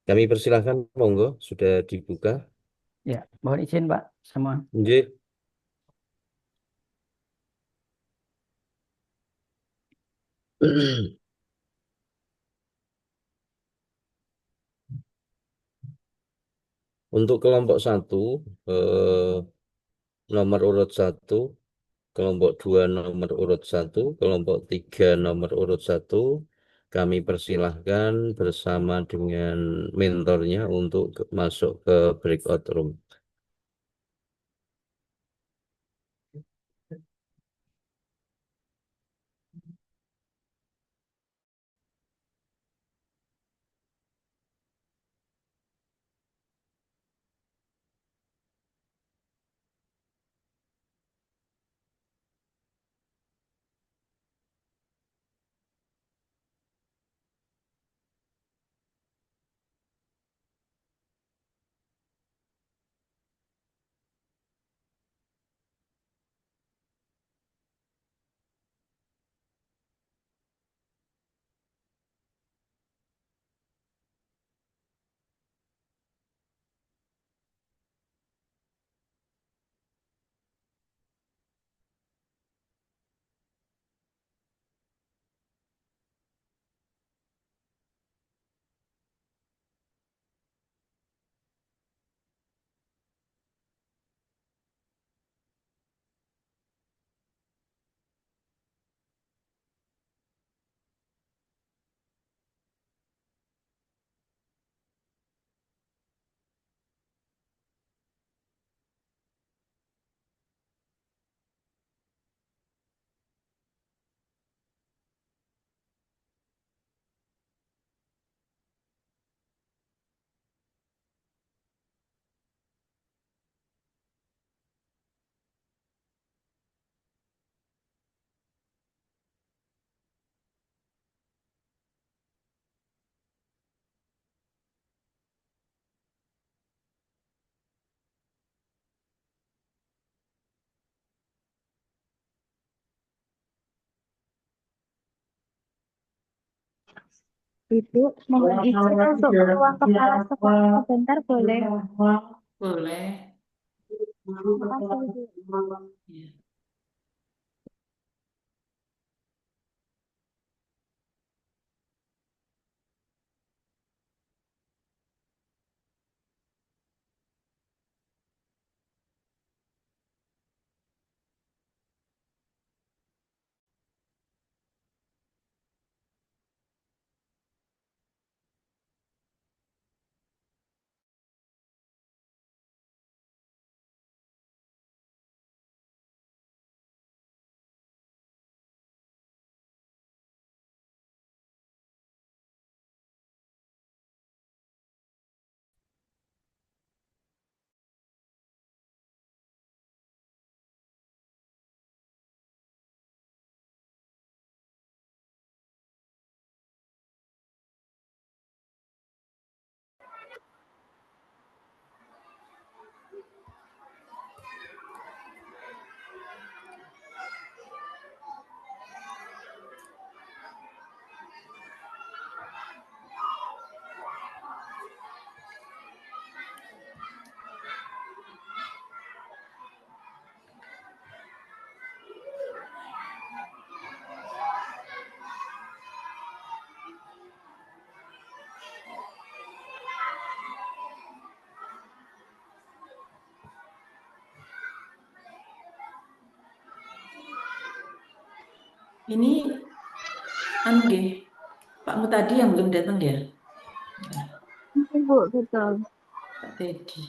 Kami persilahkan, monggo, sudah dibuka. Ya, mohon izin Pak semua. Nggih. Untuk kelompok satu, nomor urut 1, kelompok 2 nomor urut 1, kelompok 3 nomor urut 1, kami persilahkan bersama dengan mentornya untuk masuk ke breakout room. Ibu, mohon izin untuk ruang kepala sekolah sebentar boleh? Boleh. Makasih, Ibu. Ya. Ini anu nggih, Pak Mutadi yang belum datang ya? Ibu, betul. Pak Teddy.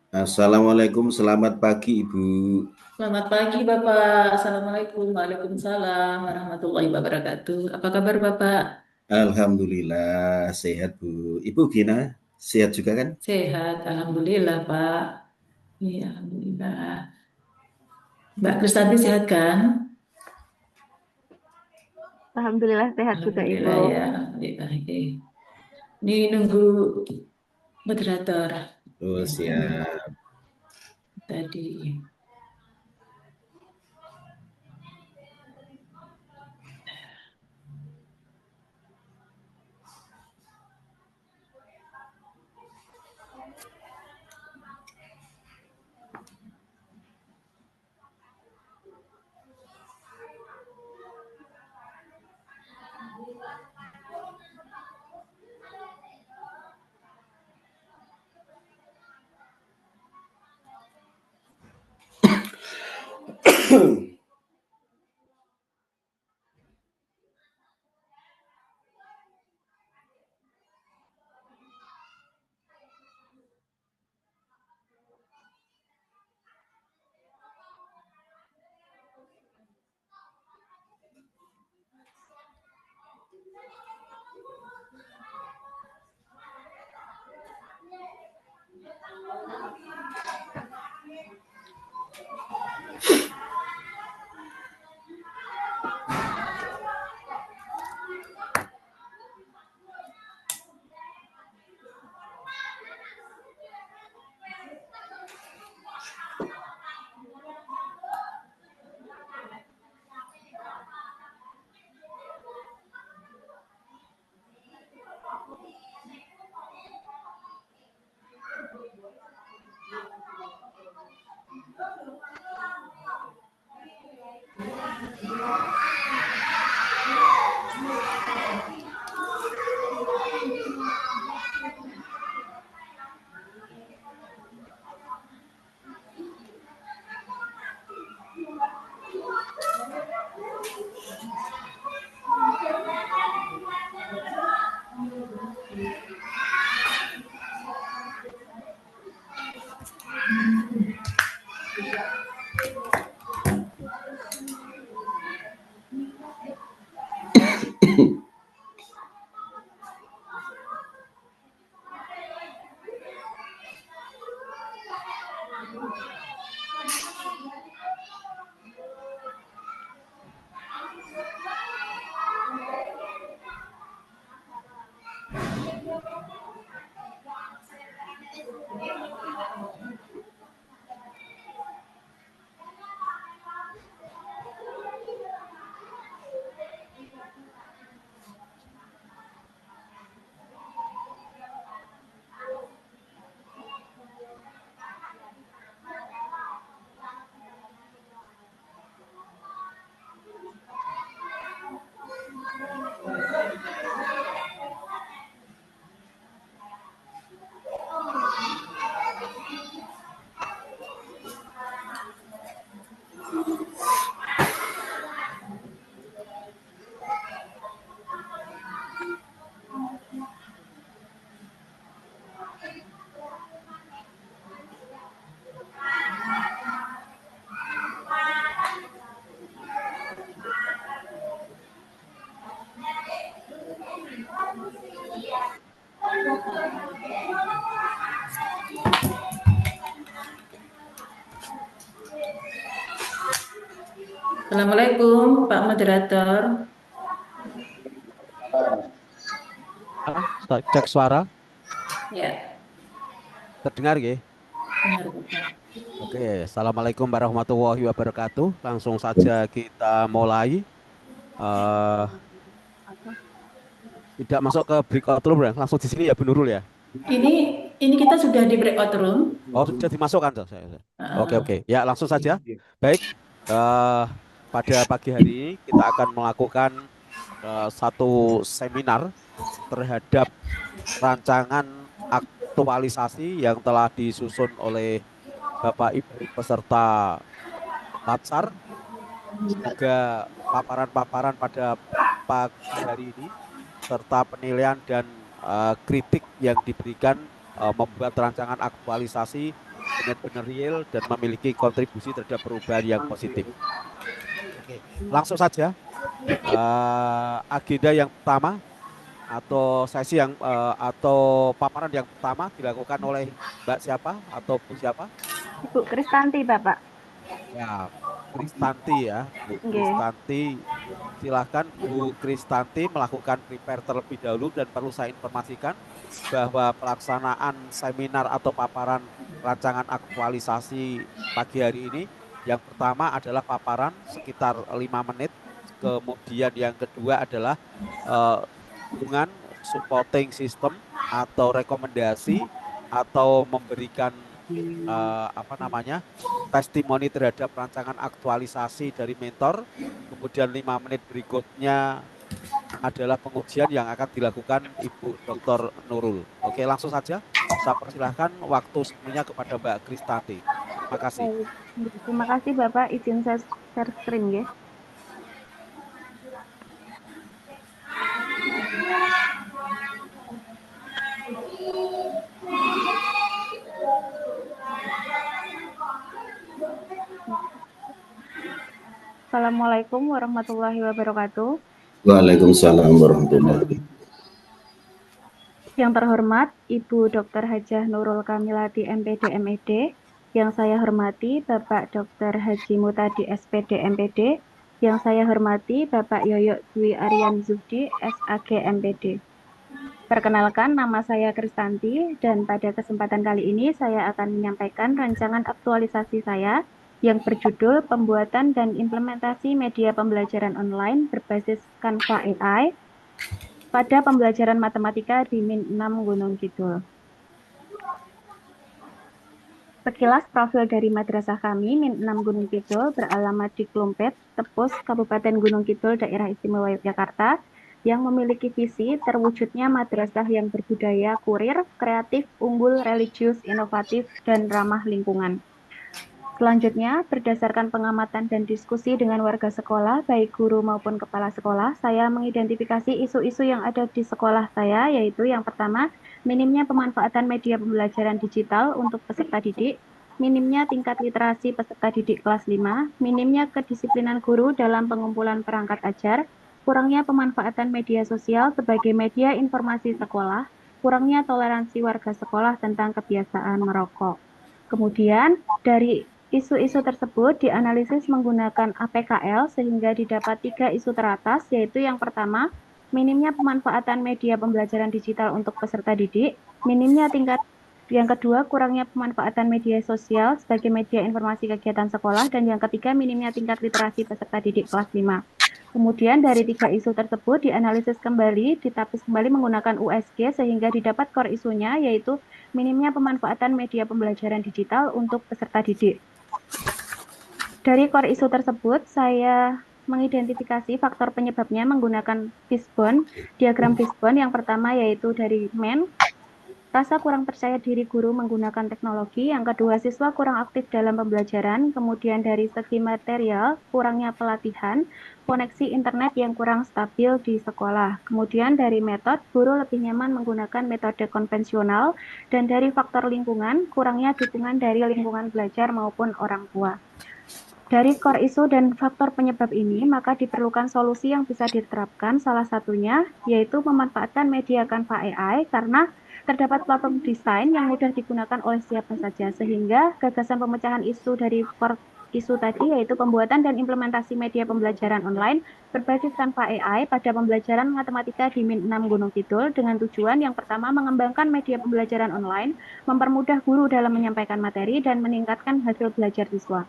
Assalamualaikum, selamat pagi Ibu. Selamat pagi Bapak. Assalamualaikum. Waalaikumsalam warahmatullahi wabarakatuh. Apa kabar Bapak? Alhamdulillah sehat Bu. Ibu Gina sehat juga kan? Sehat, Alhamdulillah Pak. Iya, Alhamdulillah. Mbak Kristanti sehat kan? Alhamdulillah sehat juga Ibu. Alhamdulillah ya. Alhamdulillah. Oke. Ini nunggu moderator. Oh Ya, siap. tadi. Assalamualaikum Pak Moderator. Cek suara, Ya, terdengar ya? benar Bapak. Oke, Assalamualaikum warahmatullahi wabarakatuh. Langsung saja kita mulai. Eh, tidak masuk ke breakout room ya, langsung di sini ya Bu Nurul ya. Ini kita sudah di breakout room. Oh, sudah dimasukkan tuh saya. Oke, Uh, oke. Ya, langsung saja. Baik. Pada pagi hari ini kita akan melakukan satu seminar terhadap rancangan aktualisasi yang telah disusun oleh Bapak Ibu peserta Latsar. Juga paparan-paparan pada pagi hari ini serta penilaian dan kritik yang diberikan membuat rancangan aktualisasi benar-benar real dan memiliki kontribusi terhadap perubahan yang positif. Oke, langsung saja agenda yang pertama atau sesi yang atau paparan yang pertama dilakukan oleh Mbak siapa atau Bu siapa? Ibu Kristanti, Bapak. Ya, Kristanti ya, Bu Nggih. Kristanti. Silahkan Bu Kristanti melakukan prepare terlebih dahulu, dan perlu saya informasikan bahwa pelaksanaan seminar atau paparan rancangan aktualisasi pagi hari ini, yang pertama adalah paparan sekitar 5 menit, kemudian yang kedua adalah dukungan supporting system atau rekomendasi atau memberikan testimoni terhadap rancangan aktualisasi dari mentor. Kemudian 5 menit berikutnya adalah pengujian yang akan dilakukan Ibu Dr. Nurul. Oke, langsung saja saya persilahkan waktu semuanya kepada Mbak Kristanti. Terima kasih. Baik. Terima kasih Bapak, izin saya share screen ya. Assalamualaikum warahmatullahi wabarakatuh. Waalaikumsalam warahmatullahi wabarakatuh. Yang terhormat Ibu Dr. Hajah Nurul Kamilati MPD MED, yang saya hormati Bapak Dr. Haji Mutadi SPD MPD, yang saya hormati Bapak Yoyo Dwi Aryan Zuhdi SAG MPD. Perkenalkan, nama saya Kristanti, dan pada kesempatan kali ini saya akan menyampaikan rancangan aktualisasi saya yang berjudul Pembuatan dan Implementasi Media Pembelajaran Online berbasis Canva AI pada pembelajaran matematika di Min 6 Gunung Kidul. Sekilas profil dari madrasah kami, Min 6 Gunung Kidul, beralamat di Klumpet, Tepus, Kabupaten Gunung Kidul, Daerah Istimewa Yogyakarta, yang memiliki visi terwujudnya madrasah yang berbudaya, kurir, kreatif, unggul, religius, inovatif, dan ramah lingkungan. Selanjutnya, berdasarkan pengamatan dan diskusi dengan warga sekolah, baik guru maupun kepala sekolah, saya mengidentifikasi isu-isu yang ada di sekolah saya, yaitu yang pertama, minimnya pemanfaatan media pembelajaran digital untuk peserta didik, minimnya tingkat literasi peserta didik kelas 5, minimnya kedisiplinan guru dalam pengumpulan perangkat ajar, kurangnya pemanfaatan media sosial sebagai media informasi sekolah, kurangnya toleransi warga sekolah tentang kebiasaan merokok. Kemudian, dari isu-isu tersebut dianalisis menggunakan APKL sehingga didapat 3 isu teratas, yaitu yang pertama, minimnya pemanfaatan media pembelajaran digital untuk peserta didik, minimnya tingkat yang kedua, kurangnya pemanfaatan media sosial sebagai media informasi kegiatan sekolah, dan yang ketiga, minimnya tingkat literasi peserta didik kelas 5. Kemudian dari 3 isu tersebut dianalisis kembali, ditapis kembali menggunakan USG sehingga didapat core isunya, yaitu minimnya pemanfaatan media pembelajaran digital untuk peserta didik. Dari core isu tersebut, saya mengidentifikasi faktor penyebabnya menggunakan fishbone, diagram fishbone. Yang pertama yaitu dari MEN, rasa kurang percaya diri guru menggunakan teknologi. Yang kedua, siswa kurang aktif dalam pembelajaran. Kemudian dari segi material, kurangnya pelatihan, koneksi internet yang kurang stabil di sekolah. Kemudian dari metode, guru lebih nyaman menggunakan metode konvensional. Dan dari faktor lingkungan, kurangnya dukungan dari lingkungan belajar maupun orang tua. Dari core isu dan faktor penyebab ini, maka diperlukan solusi yang bisa diterapkan. Salah satunya yaitu memanfaatkan media Canva AI karena terdapat platform desain yang mudah digunakan oleh siapa saja, sehingga gagasan pemecahan isu dari core isu tadi yaitu pembuatan dan implementasi media pembelajaran online berbasis Canva AI pada pembelajaran matematika di Min 6 Gunung Kidul dengan tujuan yang pertama mengembangkan media pembelajaran online, mempermudah guru dalam menyampaikan materi, dan meningkatkan hasil belajar siswa.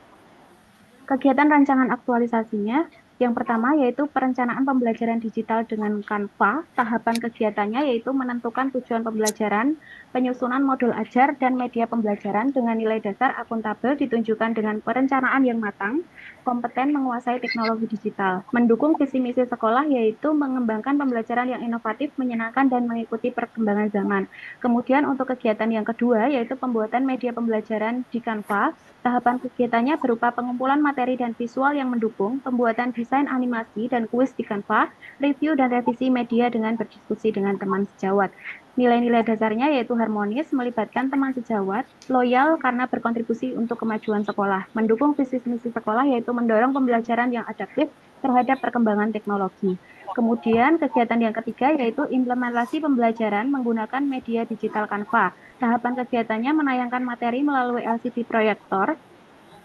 Kegiatan rancangan aktualisasinya Yang pertama yaitu perencanaan pembelajaran digital dengan Canva. Tahapan kegiatannya yaitu menentukan tujuan pembelajaran, penyusunan modul ajar, dan media pembelajaran dengan nilai dasar akuntabel ditunjukkan dengan perencanaan yang matang, kompeten menguasai teknologi digital. Mendukung visi misi sekolah yaitu mengembangkan pembelajaran yang inovatif, menyenangkan, dan mengikuti perkembangan zaman. Kemudian untuk kegiatan yang kedua yaitu pembuatan media pembelajaran di Canva. Tahapan kegiatannya berupa pengumpulan materi dan visual yang mendukung, pembuatan desain animasi dan kuis di Canva, review dan revisi media dengan berdiskusi dengan teman sejawat. Nilai-nilai dasarnya yaitu harmonis, melibatkan teman sejawat, loyal karena berkontribusi untuk kemajuan sekolah, mendukung visi misi sekolah yaitu mendorong pembelajaran yang adaptif terhadap perkembangan teknologi. Kemudian kegiatan yang ketiga yaitu implementasi pembelajaran menggunakan media digital Canva. Tahapan kegiatannya menayangkan materi melalui LCD proyektor,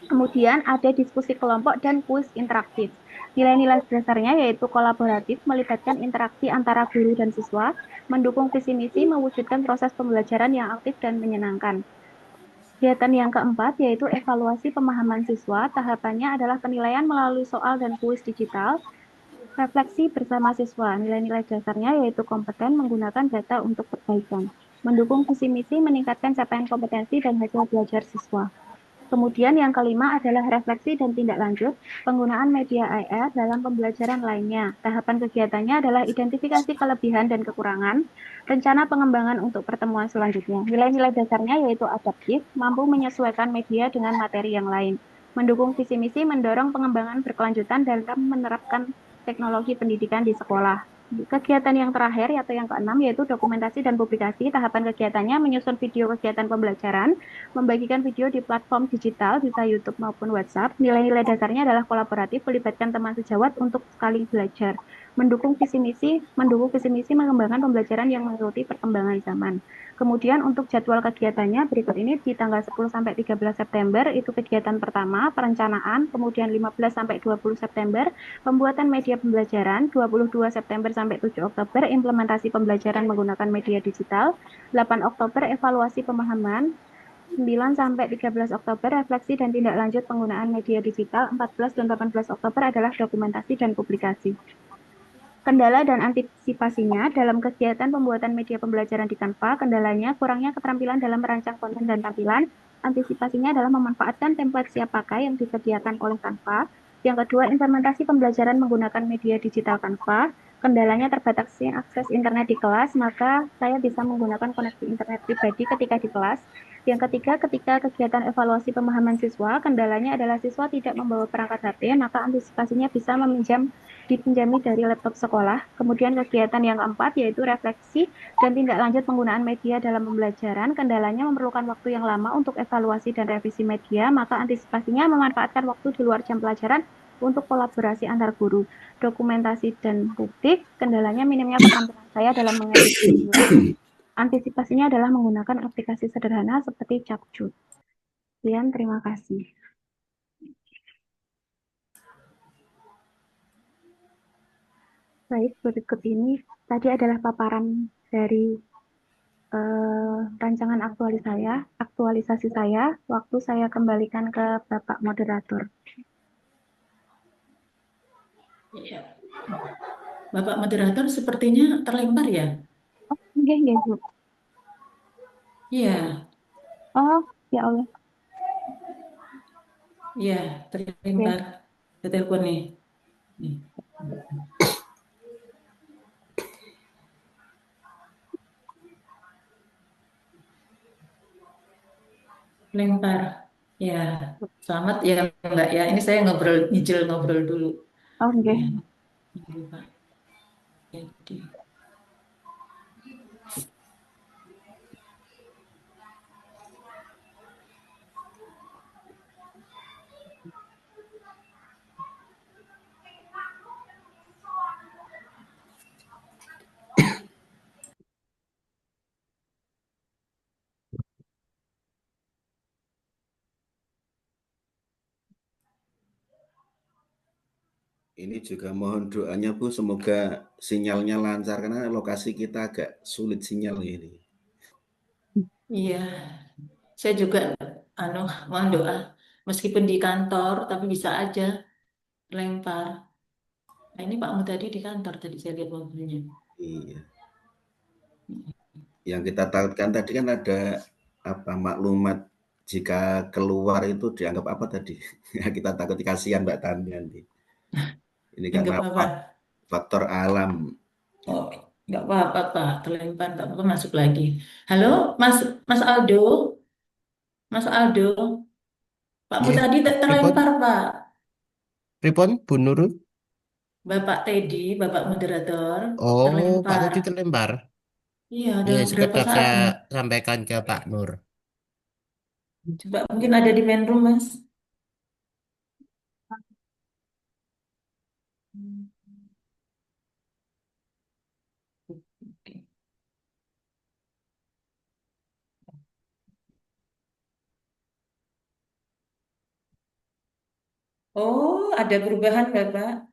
kemudian ada diskusi kelompok dan kuis interaktif. Nilai-nilai dasarnya yaitu kolaboratif, melibatkan interaksi antara guru dan siswa, mendukung visi misi, mewujudkan proses pembelajaran yang aktif dan menyenangkan. Kegiatan yang keempat yaitu evaluasi pemahaman siswa. Tahapannya adalah penilaian melalui soal dan kuis digital, refleksi bersama siswa. Nilai-nilai dasarnya yaitu kompeten menggunakan data untuk perbaikan, mendukung visi misi, meningkatkan capaian kompetensi dan hasil belajar siswa. Kemudian yang kelima adalah refleksi dan tindak lanjut penggunaan media AR dalam pembelajaran lainnya. Tahapan kegiatannya adalah identifikasi kelebihan dan kekurangan, rencana pengembangan untuk pertemuan selanjutnya. Nilai-nilai dasarnya yaitu adaptif, mampu menyesuaikan media dengan materi yang lain, mendukung visi misi, mendorong pengembangan berkelanjutan dalam menerapkan teknologi pendidikan di sekolah. Kegiatan yang terakhir atau yang keenam yaitu dokumentasi dan publikasi. Tahapan kegiatannya menyusun video kegiatan pembelajaran, membagikan video di platform digital, bisa YouTube maupun WhatsApp. Nilai-nilai dasarnya adalah kolaboratif, melibatkan teman sejawat untuk saling belajar. Mendukung visi misi mengembangkan pembelajaran yang mengikuti perkembangan zaman. Kemudian untuk jadwal kegiatannya berikut ini di tanggal 10 sampai 13 September itu kegiatan pertama, perencanaan, kemudian 15 sampai 20 September pembuatan media pembelajaran, 22 September sampai 7 Oktober implementasi pembelajaran menggunakan media digital, 8 Oktober evaluasi pemahaman, 9 sampai 13 Oktober refleksi dan tindak lanjut penggunaan media digital, 14 dan 18 Oktober adalah dokumentasi dan publikasi. Kendala dan antisipasinya dalam kegiatan pembuatan media pembelajaran di Canva, kendalanya kurangnya keterampilan dalam merancang konten dan tampilan. Antisipasinya adalah memanfaatkan template siap pakai yang disediakan oleh Canva. Yang kedua, implementasi pembelajaran menggunakan media digital Canva. Kendalanya terbatasnya akses internet di kelas, maka saya bisa menggunakan koneksi internet pribadi ketika di kelas. Yang ketiga, ketika kegiatan evaluasi pemahaman siswa, kendalanya adalah siswa tidak membawa perangkat HP, maka antisipasinya bisa dipinjami dari laptop sekolah. Kemudian kegiatan yang keempat yaitu refleksi dan tindak lanjut penggunaan media dalam pembelajaran. Kendalanya memerlukan waktu yang lama untuk evaluasi dan revisi media, maka antisipasinya memanfaatkan waktu di luar jam pelajaran untuk kolaborasi antar guru. Dokumentasi dan publik, kendalanya minimnya keterampilan saya dalam mengedit video. Antisipasinya adalah menggunakan aplikasi sederhana seperti Capcut. Sekian, terima kasih. Baik, berikut ini tadi adalah paparan dari rancangan aktualisasi saya. Waktu saya kembalikan ke Bapak Moderator. Iya. Bapak moderator sepertinya terlempar ya? Oh, enggak, Bu. Iya, Oh, ya Allah. iya, terlempar ke telepon nih. Nih. Lempar. Ya, selamat ya enggak ya. Ini saya nyicil ngobrol dulu. Oh, enggak. Ya, ini Pak. Jadi, Ini juga mohon doanya Bu, semoga sinyalnya lancar karena lokasi kita agak sulit sinyal ini. iya, saya juga mohon doa. Meskipun di kantor, tapi bisa aja lempar. Nah, ini Pak Mu tadi di kantor tadi saya lihat mobilnya. Iya. Yang kita takutkan tadi kan ada apa maklumat jika keluar itu dianggap apa tadi? Ya kita takut kasihan Mbak Tami nanti. Ini karena Anggap apa? faktor alam. Oh, nggak apa-apa Pak, terlempar nggak apa-apa masuk lagi. Halo, Mas Mas Aldo, Mas Aldo, Pak Mu Nggih, tadi pripun? terlempar Pak. Pripun, Bu Nurul? Bapak Teddy, Bapak moderator, Oh, Pak terlempar. Teddy terlempar. Iya, Ya, dalam beberapa sekedar saat saya nih. sampaikan ke Pak Nur. Coba mungkin ada di main room, Mas. Oke. Oh, ada perubahan, Bapak.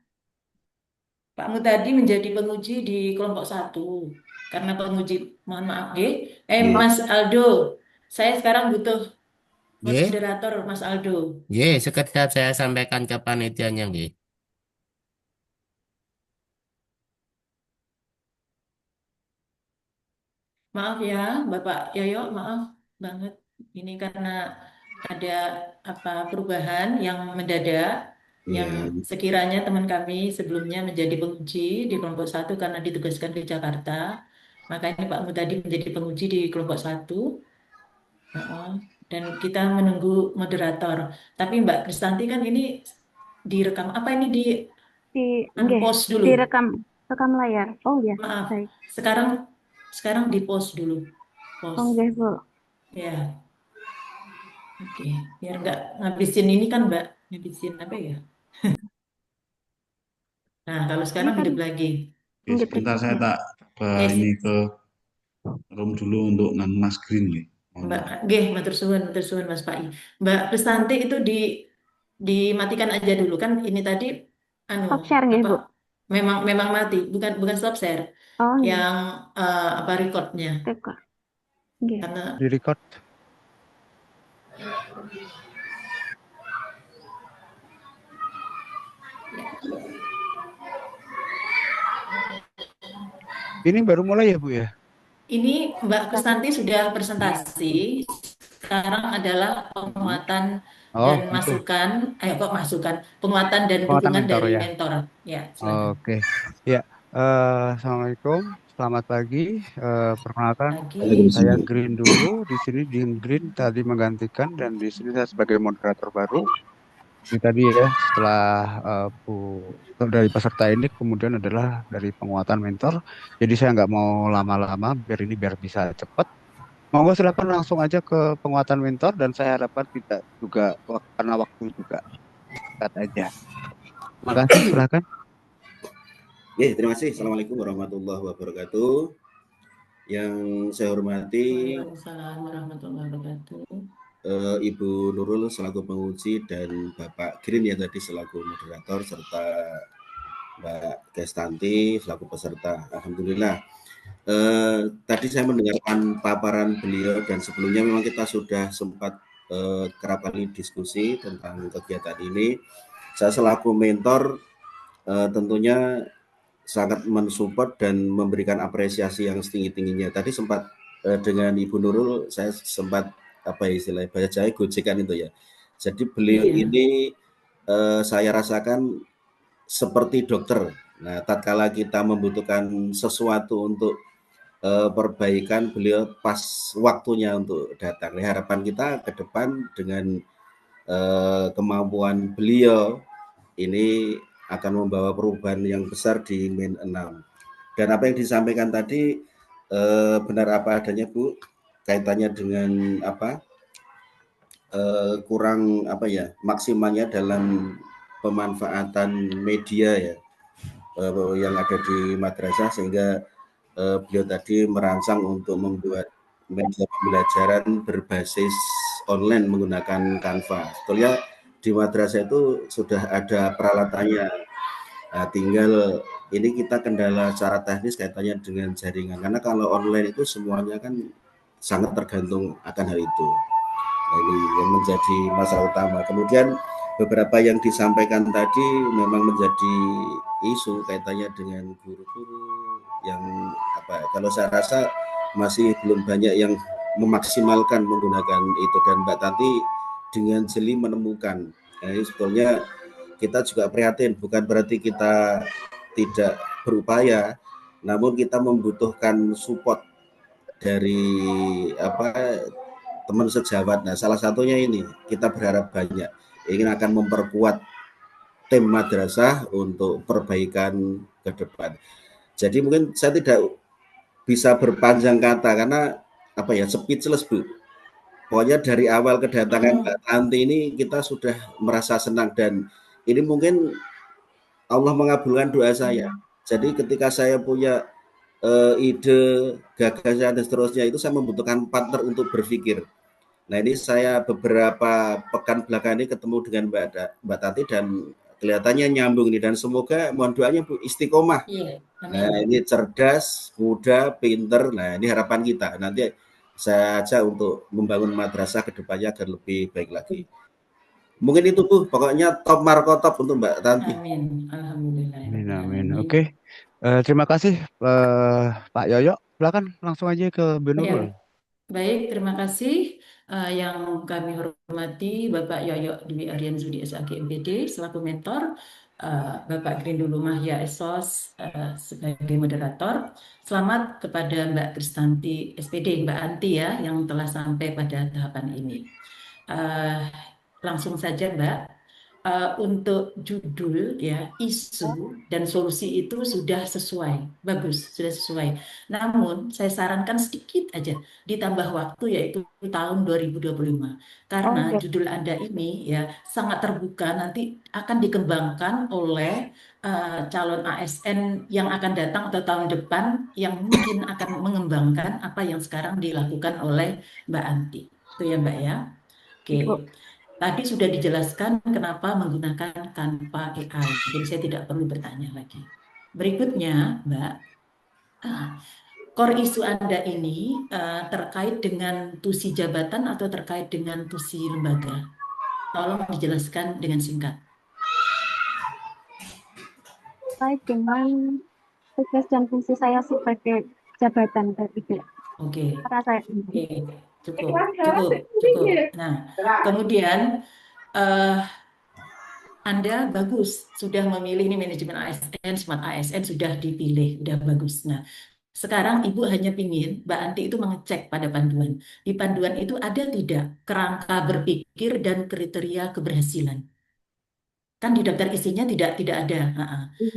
Pak Mu tadi menjadi penguji di kelompok satu. Karena penguji, mohon maaf, nggih. Iya. Mas Aldo, saya sekarang butuh Nggih, moderator, Mas Aldo. nggih, sekedar saya sampaikan ke panitianya nggih. Maaf ya, Bapak Yoyo, maaf banget. Ini karena ada apa perubahan yang mendadak, yang Iya. sekiranya teman kami sebelumnya menjadi penguji di kelompok satu karena ditugaskan ke Jakarta. Makanya Pak Mu tadi menjadi penguji di kelompok satu. Heeh. Dan kita menunggu moderator. Tapi Mbak Kristanti kan ini direkam apa ini di Nggih, unpost dulu. direkam rekam layar. Oh ya, Maaf. baik. Sekarang di post dulu. Oh Post. nggih, Bu. Ya. Oke, biar nggak ngabisin ini kan Mbak, ngabisin apa ya? Nah, kalau Ini sekarang kan hidup lagi. Oke, sebentar saya tak Yes, ini ke room dulu untuk Mas Green nih. Mohon Mbak, maaf. matur suwun Mas Pai. Mbak Kristanti itu dimatikan aja dulu kan ini tadi anu stop share nggih, apa Bu. memang mati, bukan bukan stop share. Oh nggih, Yang apa recordnya. rekor. Nggih. Karena Di record. Ini baru mulai ya Bu ya? ini Mbak Kristanti sudah presentasi. Sekarang adalah penguatan Oh dan gitu. masukan, kok masukan, penguatan dan Penguatan dukungan mentor dari ya. mentor. Ya, silakan. Oke. Ya. Assalamualaikum. Selamat pagi. Perkenalkan, Lagi. saya Green dulu. Di sini Dean Green tadi menggantikan dan di sini saya sebagai moderator baru. Ini tadi ya setelah dari peserta ini kemudian adalah dari penguatan mentor. Jadi saya nggak mau lama-lama biar bisa cepat. Monggo silakan langsung aja ke penguatan mentor dan saya harapkan tidak juga karena waktu juga dekat aja. Terima kasih, silakan. Terima kasih. Assalamualaikum warahmatullahi wabarakatuh. Yang saya hormati Waalaikumsalam warahmatullahi wabarakatuh. Ibu Nurul selaku penguji dan Bapak Green yang tadi selaku moderator serta Mbak Kestanti selaku peserta. Alhamdulillah. Tadi saya mendengarkan paparan beliau dan sebelumnya memang kita sudah sempat kerap kali diskusi tentang kegiatan ini. Saya selaku mentor tentunya sangat mensupport dan memberikan apresiasi yang setinggi-tingginya. Tadi sempat dengan Ibu Nurul saya sempat apa istilahnya bahasa Jawa gojekan itu ya. Jadi beliau ini saya rasakan seperti dokter. Nah, tatkala kita membutuhkan sesuatu untuk perbaikan, beliau pas waktunya untuk datang. Nah, harapan kita ke depan dengan kemampuan beliau ini akan membawa perubahan yang besar di Min 6. Dan apa yang disampaikan tadi benar apa adanya Bu, kaitannya dengan apa kurang apa ya maksimalnya dalam pemanfaatan media ya yang ada di madrasah sehingga beliau tadi merancang untuk membuat media pembelajaran berbasis online menggunakan Canva. Sebetulnya di madrasah itu sudah ada peralatannya. Nah, tinggal ini kita kendala secara teknis kaitannya dengan jaringan. Karena kalau online itu semuanya kan sangat tergantung akan hal itu. Nah, ini yang menjadi masalah utama. Kemudian beberapa yang disampaikan tadi memang menjadi isu kaitannya dengan guru-guru yang kalau saya rasa masih belum banyak yang memaksimalkan menggunakan itu, dan Mbak Tanti dengan jeli menemukan. Ini sebetulnya kita juga prihatin, bukan berarti kita tidak berupaya, namun kita membutuhkan support dari teman sejawat. Nah, salah satunya ini kita berharap banyak ingin akan memperkuat tim madrasah untuk perbaikan ke depan. Jadi mungkin saya tidak bisa berpanjang kata karena speechless Bu. Pokoknya dari awal kedatangan Mbak Tanti ini kita sudah merasa senang, dan ini mungkin Allah mengabulkan doa saya. Jadi ketika saya punya ide, gagasan dan seterusnya, itu saya membutuhkan partner untuk berpikir. Nah, ini saya beberapa pekan belakang ini ketemu dengan Mbak Tati dan kelihatannya nyambung ini, dan semoga mohon doanya Bu istiqomah. Nah, ini cerdas, muda, pinter. Nah, ini harapan kita. Nanti saya ajak untuk membangun madrasah ke depannya agar lebih baik lagi. Mungkin itu Bu, pokoknya top marko top untuk Mbak Tanti. Amin. Alhamdulillah. Amin. Oke. Terima kasih Pak Yoyo. Silakan langsung aja ke Bu Ya, Nurul. baik, terima kasih yang kami hormati Bapak Yoyo Dwi Aryan Zudi SAG MPD selaku mentor, Bapak Grindulu Mahya Esos sebagai moderator. Selamat kepada Mbak Kristanti SPD, Mbak Anti ya, yang telah sampai pada tahapan ini. Langsung saja Mbak. Untuk judul ya, isu dan solusi itu sudah sesuai, bagus, sudah sesuai. Namun saya sarankan sedikit aja ditambah waktu, yaitu tahun 2025. Karena judul Anda ini ya sangat terbuka, nanti akan dikembangkan oleh calon ASN yang akan datang atau tahun depan yang mungkin akan mengembangkan apa yang sekarang dilakukan oleh Mbak Anti. Itu ya Mbak ya. Oke. Tadi sudah dijelaskan kenapa menggunakan Canva AI, jadi saya tidak perlu bertanya lagi. Berikutnya, Mbak, core isu Anda ini terkait dengan tusi jabatan atau terkait dengan tusi lembaga? Tolong dijelaskan dengan singkat. Terkait dengan tugas dan fungsi saya sebagai jabatan itu. Oke. Saya. Oke. Cukup. Nah, kemudian Anda bagus sudah memilih ini manajemen ASN, smart ASN sudah dipilih, sudah bagus. Nah, sekarang Ibu hanya ingin Mbak Anti itu mengecek pada panduan. Di panduan itu ada tidak kerangka berpikir dan kriteria keberhasilan? Kan di daftar isinya tidak ada.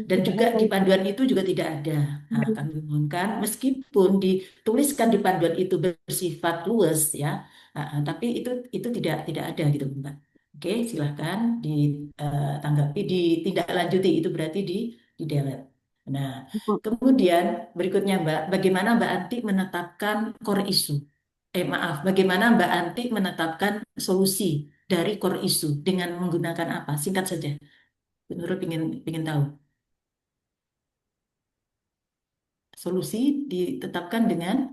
Dan juga di panduan itu juga tidak ada. Kami mohonkan meskipun dituliskan di panduan itu bersifat luas ya, tapi itu tidak ada gitu Mbak. Oke, silahkan ditanggapi, ditindaklanjuti, itu berarti di delete. Nah, kemudian berikutnya Mbak, bagaimana Mbak Anti menetapkan core issue? Bagaimana Mbak Anti menetapkan solusi dari core issue dengan menggunakan apa? Singkat saja. Menurut ingin tahu. Solusi ditetapkan dengan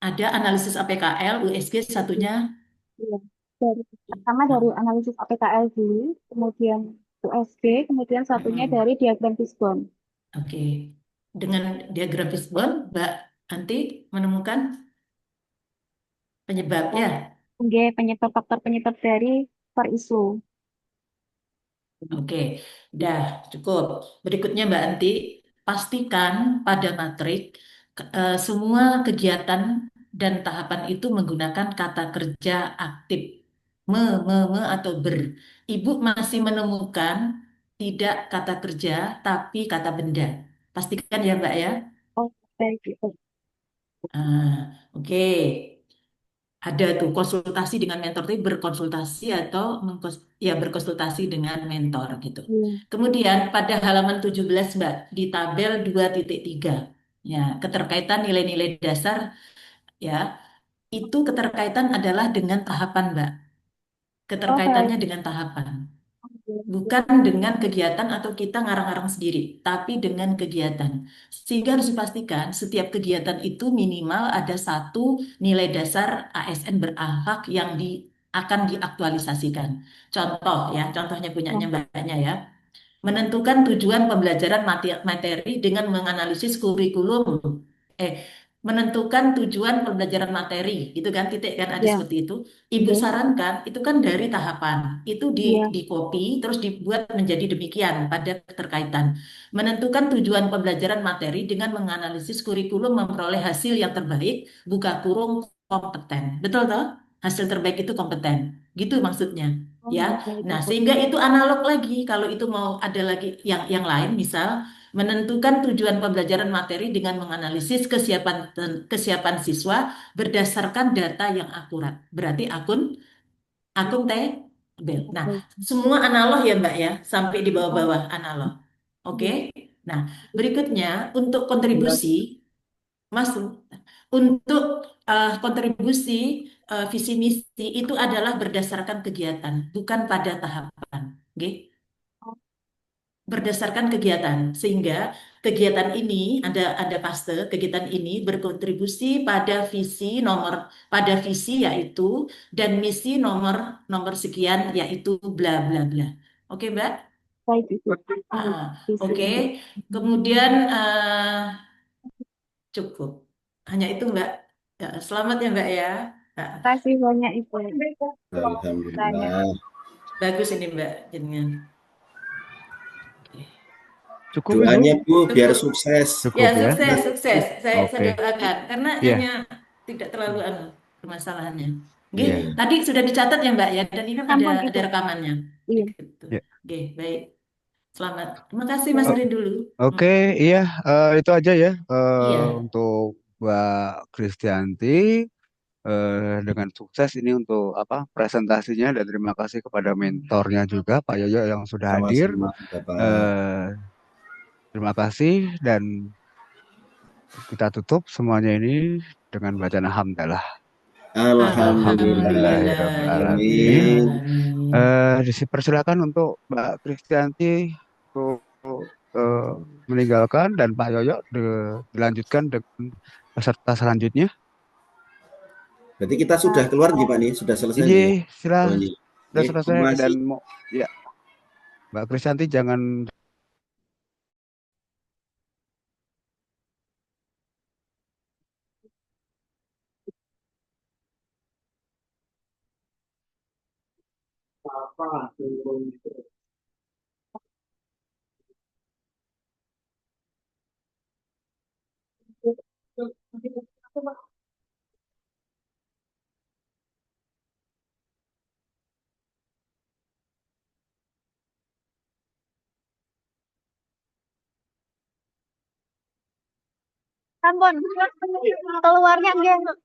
ada analisis APKL, USG satunya. Pertama dari analisis APKL dulu, kemudian USG, kemudian satunya dari diagram fishbone. Oke. Dengan diagram fishbone, Mbak Anti menemukan penyebabnya. Faktor penyebab dari core issue. Oke, dah cukup. Berikutnya Mbak Anti, pastikan pada matrik semua kegiatan dan tahapan itu menggunakan kata kerja aktif. Atau ber. Ibu masih menemukan tidak kata kerja, tapi kata benda. Pastikan ya Mbak ya. Oh, baik. Oke. Ada tuh konsultasi dengan mentor itu berkonsultasi atau berkonsultasi dengan mentor gitu. Kemudian pada halaman 17 Mbak di tabel 2.3 ya, keterkaitan nilai-nilai dasar ya, itu keterkaitan adalah dengan tahapan Mbak. Keterkaitannya dengan tahapan. Bukan dengan kegiatan atau kita ngarang-ngarang sendiri, tapi dengan kegiatan. Sehingga harus dipastikan setiap kegiatan itu minimal ada satu nilai dasar ASN berakhlak yang akan diaktualisasikan. Contoh ya, contohnya punyanya mbaknya ya. Menentukan tujuan pembelajaran materi dengan menganalisis kurikulum. Eh, menentukan tujuan pembelajaran materi, itu kan titik kan ada Ya, seperti itu. Ibu ya, sarankan itu kan dari tahapan, itu ya. di copy terus dibuat menjadi demikian pada keterkaitan. Menentukan tujuan pembelajaran materi dengan menganalisis kurikulum memperoleh hasil yang terbaik, buka kurung kompeten. Betul toh? Hasil terbaik itu kompeten. Gitu maksudnya. Oh, Ya, baik, nah, Ibu. sehingga itu analog lagi. Kalau itu mau ada lagi yang lain, misal menentukan tujuan pembelajaran materi dengan menganalisis kesiapan siswa berdasarkan data yang akurat. Berarti akun tabel. Nah, Oke. semua analog ya, Mbak ya, sampai di Oh, bawah-bawah analog. Oke. iya. Nah, berikutnya untuk kontribusi, Mas, untuk kontribusi visi misi itu adalah berdasarkan kegiatan, bukan pada tahapan. Oke? Berdasarkan kegiatan sehingga kegiatan ini ada paste kegiatan ini berkontribusi pada visi yaitu dan misi nomor nomor sekian yaitu bla bla bla. Oke, Mbak. Baik, Ibu. Ah, Visi oke. Ibu. Kemudian cukup hanya itu, Mbak. Ya, selamat ya, Mbak ya. Ah, Terima kasih banyak, Ibu. Tanya. Alhamdulillah. bagus ini, Mbak, jadinya. Cukup Ibu? Doanya Bu biar Cukup. sukses. Ya, Cukup ya? sukses, sukses. Saya Oke. doakan karena Iya, hanya tidak terlalu permasalahannya. Oke, Iya. tadi sudah dicatat ya Mbak ya, dan ini kan Ampun, ada Ibu. rekamannya. Iya. Gitu. iya. Oke, baik. Selamat. Terima kasih Mas O- Rin dulu. Oke, iya, itu aja ya Iya. untuk Mbak Kristianti. Dengan sukses ini untuk apa presentasinya dan terima kasih kepada mentornya juga Pak Yoyo yang sudah hadir. Sama-sama Bapak. Eh, Terima kasih dan kita tutup semuanya ini dengan bacaan hamdalah. Alhamdulillahirrahmanirrahim. Alhamdulillahirrahmanirrahim. Amin. Dipersilakan untuk Mbak Kristianti untuk eh, meninggalkan dan Pak Yoyo dilanjutkan dengan peserta selanjutnya. Berarti kita sudah keluar nih Pak nih, sudah selesai Iya, nih ya. silah Oh, ini. sudah selesai dan Masih mau ya Mbak Kristianti jangan Ampun, keluarnya enggak.